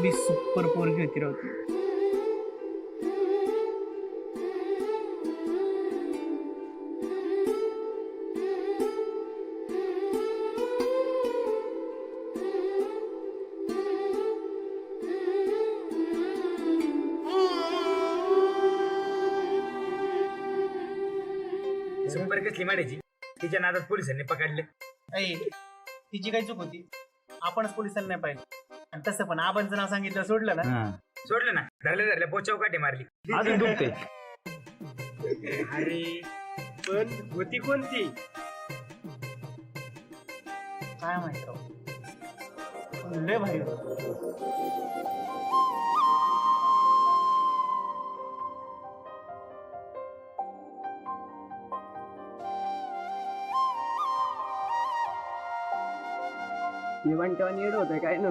कसली सुपर पोरगी होती राव ती. सुपर कसली माडायची तिच्या नादात पोलिसांनी पकडले. ऐ तिची काय चूक होती, आपणच पोलिसांना नाही पाहिजे. आणि तसं पण आबांचं नाव सांगितलं सोडलं ना. सोडलं ना, धरल्या बोचाव काठी मारली. अजून दुखते. अरे पण होती कोणती? काय माहित राव, पण लय भारी होतं. जेवण ठेवून येत होतं काय ना.